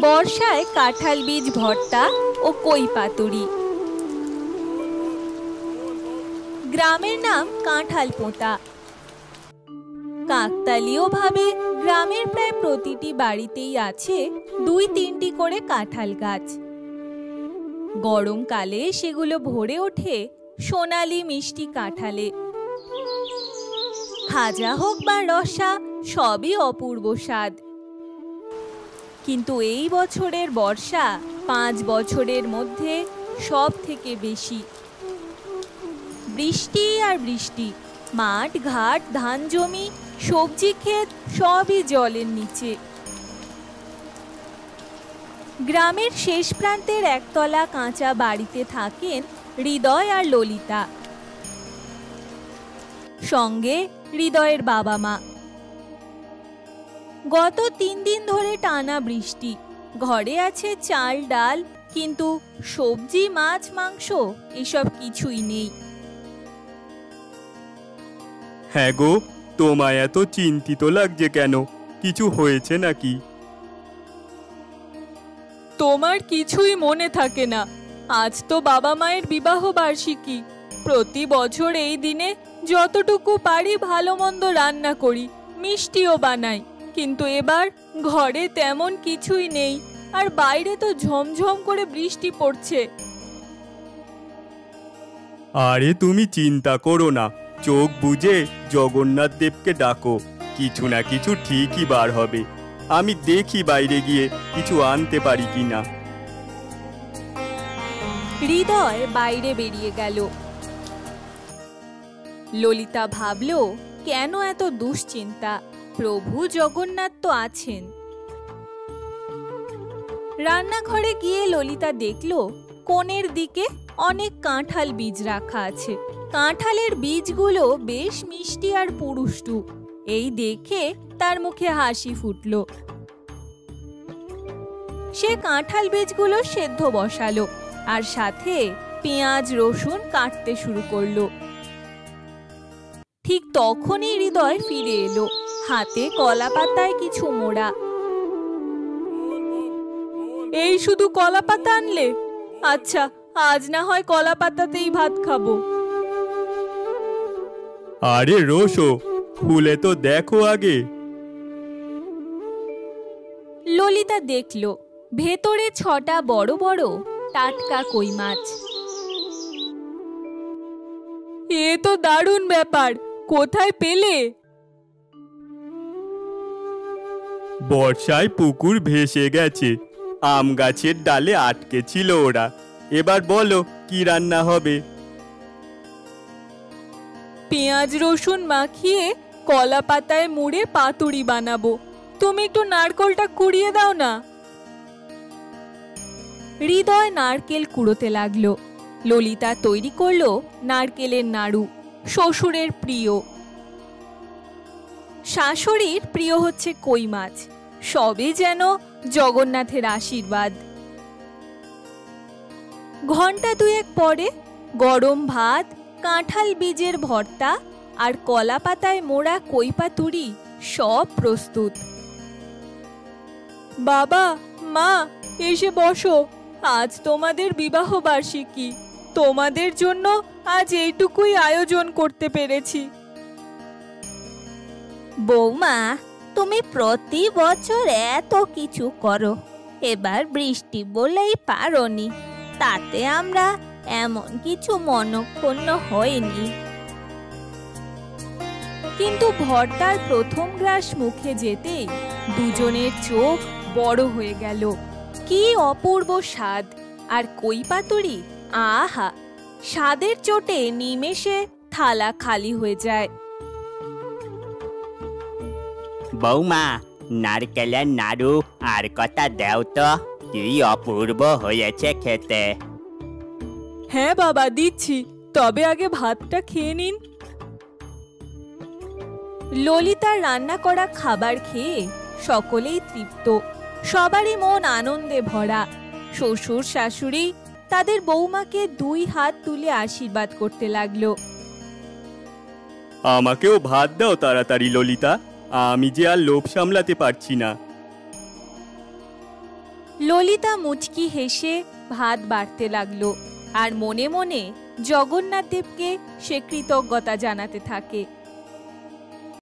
বর্ষায় কাঁঠাল বীজ ভর্তা ও কই পাতুরি। গ্রামের নাম কাঁঠালপোঁতা। কাকতালীয়ভাবে গ্রামের প্রায় প্রতিটি বাড়িতেই আছে 2-3টি করে কাঁঠাল গাছ। গরমকালে সেগুলো ভরে ওঠে সোনালি মিষ্টি কাঁঠালে। খাজা হোক বা রসা, সবই অপূর্ব স্বাদ। কিন্তু এই বছরের বর্ষা 5 বছরের মধ্যে সব থেকে বেশি। বৃষ্টি আর বৃষ্টি, মাঠ ঘাট, ধান জমি, সবজি ক্ষেত সবই জলের নিচে। গ্রামের শেষ প্রান্তের একতলা কাঁচা বাড়িতে থাকেন হৃদয় আর ললিতা, সঙ্গে হৃদয়ের বাবা মা। গত 3 দিন ধরে টানা বৃষ্টি। ঘরে আছে চাল ডাল, কিন্তু সবজি মাছ মাংস এসব কিছুই নেই। হ্যাঁ গো, তোমায় এত চিন্তিত লাগছে কেন? কিছু হয়েছে নাকি? তোমার কিছুই মনে থাকে না। আজ তো বাবা মায়ের বিবাহ বার্ষিকী। প্রতি বছর এই দিনে যতটুকু পারি ভালো মন্দ রান্না করি, মিষ্টিও বানাই। কিন্তু এবার ঘরে তেমন কিছুই নেই, আর বাইরে তো ঝমঝম করে বৃষ্টি পড়ছে। আরে তুমি চিন্তা করো না, চোখ বুজে জগন্নাথ দেবকে ডাকো, কিছু না কিছু ঠিকই বার হবে। আমি দেখি বাইরে গিয়ে কিছু আনতে পারি কিনা। হৃদয় বাইরে বেরিয়ে গেল। ললিতা ভাবল, কেন এত দুশ্চিন্তা? প্রভু জগন্নাথ তো আছেন। রান্নাঘরে গিয়ে ললিতা দেখল কোণের দিকে অনেক কাঁঠাল বীজ রাখা আছে। কাঁঠালের বীজগুলো বেশ মিষ্টি আর পুরুষ্টু। এই দেখে তার মুখে হাসি ফুটল। সে কাঁঠাল বীজগুলো সেদ্ধ বসালো, আর সাথে পেঁয়াজ রসুন কাটতে শুরু করলো। ঠিক তখনই হৃদয় ফিরে এলো, হাতে কলা পাতায় কিছু মোড়া। এই শুধু কলা পাতা আনলে? আচ্ছা, আজ না হয় কলা পাতাতেই ভাত খাবো। আরে রোশো, খুলে তো দেখো আগে। ললিতা দেখল ভেতরে 6টা বড় বড় টাটকা কই মাছ। এ তো দারুণ ব্যাপার, কোথায় পেলে? বর্ষায় পুকুর ভেসে গেছে, আম গাছের ডালে আটকে ছিল ওরা। এবার বলো কি রান্না হবে? পেঁয়াজ রসুন মাখিয়ে কলা পাতায় মুড়ে পাতুরি বানাবো। তুমি একটু নারকেলটা কুড়িয়ে দাও না। হৃদয় নারকেল কুড়োতে লাগলো। ললিতা তৈরি করলো নারকেলের নাড়ু, শ্বশুরের প্রিয়। শাশুড়ির প্রিয় হচ্ছে কই মাছ। সবই যেন জগন্নাথের আশীর্বাদ। ঘন্টা 2 পরে গরম ভাত, কাঁঠাল বীজের ভর্তা আর কলা পাতায় মোড়া কই পাতুরি সব প্রস্তুত। বাবা মা, এসে বসো। আজ তোমাদের বিবাহ বার্ষিকী। তোমাদের জন্য আজ এইটুকুই আয়োজন করতে পেরেছি। বৌমা, তুমি প্রতি বছর এত কিছু করো, এবার বৃষ্টি বলেই পারোনি, তাতে আমরা এমন কিছু মনক্ষুণ্ণ হয়নি। কিন্তু ভর্তার প্রথম গ্রাস মুখে যেতেই দুজনের চোখ বড় হয়ে গেল। কি অপূর্ব স্বাদ! আর কই পাতুরি, আহা, স্বাদের চোটে নিমেষে থালা খালি হয়ে যায়। বৌমা, নারকেলের নাড়ু আর কটা দেও তো, কি অপূর্ব হয়েছে খেতে। হ্যাঁ বাবা, দিচ্ছি, তবে আগে ভাতটা খেয়ে নিন। ললিতার রান্না করা খাবার খেয়ে সকলেই তৃপ্ত। সবারই মন আনন্দে ভরা। শ্বশুর শাশুড়ি তাদের বৌমাকে 2 হাত তুলে আশীর্বাদ করতে লাগলো। আমাকেও ভাত দাও তাড়াতাড়ি ললিতা, আমি যে আর লোভ সামলাতে পারছি না। ললিতা মুচকি হেসে ভাত বাড়তে লাগলো আর মনে মনে জগন্নাথ দেবকে সে কৃতজ্ঞতা জানাতে থাকে।